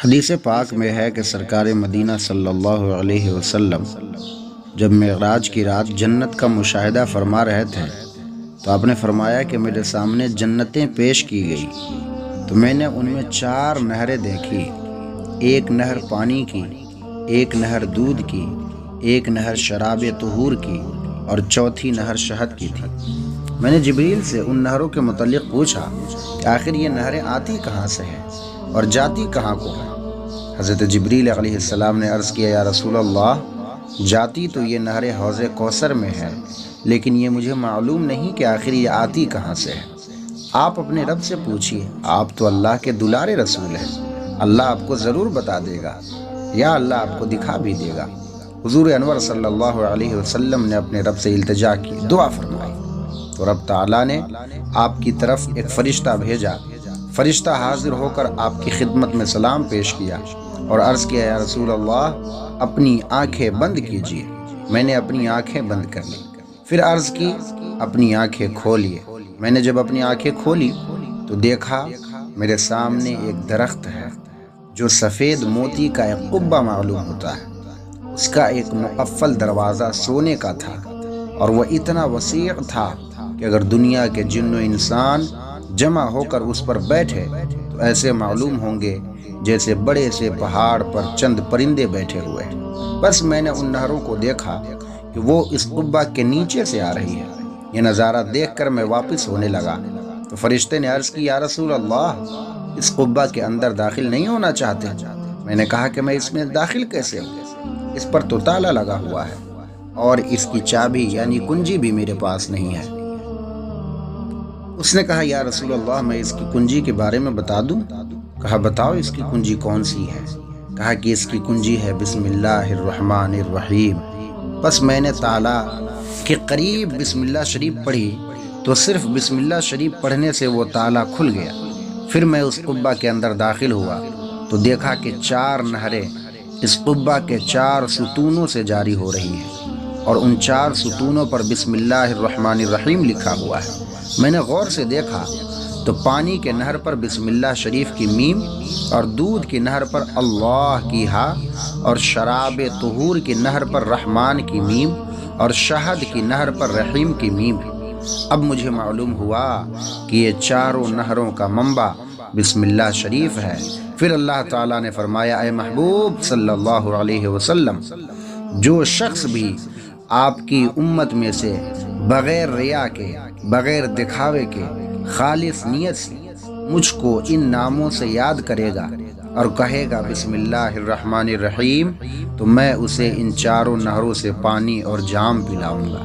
حدیث پاک میں ہے کہ سرکار مدینہ صلی اللہ علیہ وسلم جب معراج کی رات جنت کا مشاہدہ فرما رہے تھے تو آپ نے فرمایا کہ میرے سامنے جنتیں پیش کی گئی تو میں نے ان میں 4 نہریں دیکھی، ایک نہر پانی کی، ایک نہر دودھ کی، ایک نہر شراب طہور کی اور چوتھی نہر شہد کی تھی۔ میں نے جبریل سے ان نہروں کے متعلق پوچھا کہ آخر یہ نہریں آتی کہاں سے ہیں اور جاتی کہاں کو ہیں؟ حضرت جبریل علیہ السلام نے عرض کیا، یا رسول اللہ، جاتی تو یہ نہر حوض کوثر میں ہے، لیکن یہ مجھے معلوم نہیں کہ آخر یہ آتی کہاں سے ہے۔ آپ اپنے رب سے پوچھیے، آپ تو اللہ کے دلارے رسول ہیں، اللہ آپ کو ضرور بتا دے گا یا اللہ آپ کو دکھا بھی دے گا۔ حضور انور صلی اللہ علیہ وسلم نے اپنے رب سے التجا کی، دعا فرمائی تو رب تعالیٰ نے آپ کی طرف ایک فرشتہ بھیجا۔ فرشتہ حاضر ہو کر آپ کی خدمت میں سلام پیش کیا اور عرض کیا، یا رسول اللہ، اپنی آنکھیں بند کیجیے۔ میں نے اپنی آنکھیں بند کر لی، پھر عرض کی، اپنی آنکھیں کھولیے۔ میں نے جب اپنی آنکھیں کھولی تو دیکھا میرے سامنے ایک درخت ہے جو سفید موتی کا ایک قبہ معلوم ہوتا ہے۔ اس کا ایک مقفل دروازہ سونے کا تھا اور وہ اتنا وسیع تھا کہ اگر دنیا کے جن و انسان جمع ہو کر اس پر بیٹھے تو ایسے معلوم ہوں گے جیسے بڑے سے پہاڑ پر چند پرندے بیٹھے ہوئے۔ بس میں نے ان نہروں کو دیکھا کہ وہ اس قبہ کے نیچے سے آ رہی ہے۔ یہ نظارہ دیکھ کر میں واپس ہونے لگا تو فرشتے نے عرض کی، یا رسول اللہ، اس قبہ کے اندر داخل نہیں ہونا چاہتے؟ میں نے کہا کہ میں اس میں داخل کیسے ہوں؟ اس پر تو تالا لگا ہوا ہے اور اس کی چابی یعنی کنجی بھی میرے پاس نہیں ہے۔ اس نے کہا، یا رسول اللہ، میں اس کی کنجی کے بارے میں بتا دوں؟ کہا، بتاؤ اس کی کنجی کون سی ہے؟ کہا کہ اس کی کنجی ہے بسم اللہ الرحمن الرحیم۔ بس میں نے تالا کے قریب بسم اللہ شریف پڑھی تو صرف بسم اللہ شریف پڑھنے سے وہ تالا کھل گیا۔ پھر میں اس قبہ کے اندر داخل ہوا تو دیکھا کہ 4 نہریں اس قبہ کے 4 ستونوں سے جاری ہو رہی ہیں اور ان 4 ستونوں پر بسم اللہ الرحمن الرحیم لکھا ہوا ہے۔ میں نے غور سے دیکھا تو پانی کے نہر پر بسم اللہ شریف کی میم اور دودھ کی نہر پر اللہ کی ہا اور شراب طہور کی نہر پر رحمان کی میم اور شہد کی نہر پر رحیم کی میم ہے۔ اب مجھے معلوم ہوا کہ یہ 4 نہروں کا منبع بسم اللہ شریف ہے۔ پھر اللہ تعالیٰ نے فرمایا، اے محبوب صلی اللہ علیہ وسلم، جو شخص بھی آپ کی امت میں سے بغیر ریا کے، بغیر دکھاوے کے، خالص نیت سے مجھ کو ان ناموں سے یاد کرے گا اور کہے گا بسم اللہ الرحمن الرحیم، تو میں اسے ان 4 نہروں سے پانی اور جام پلاؤں گا۔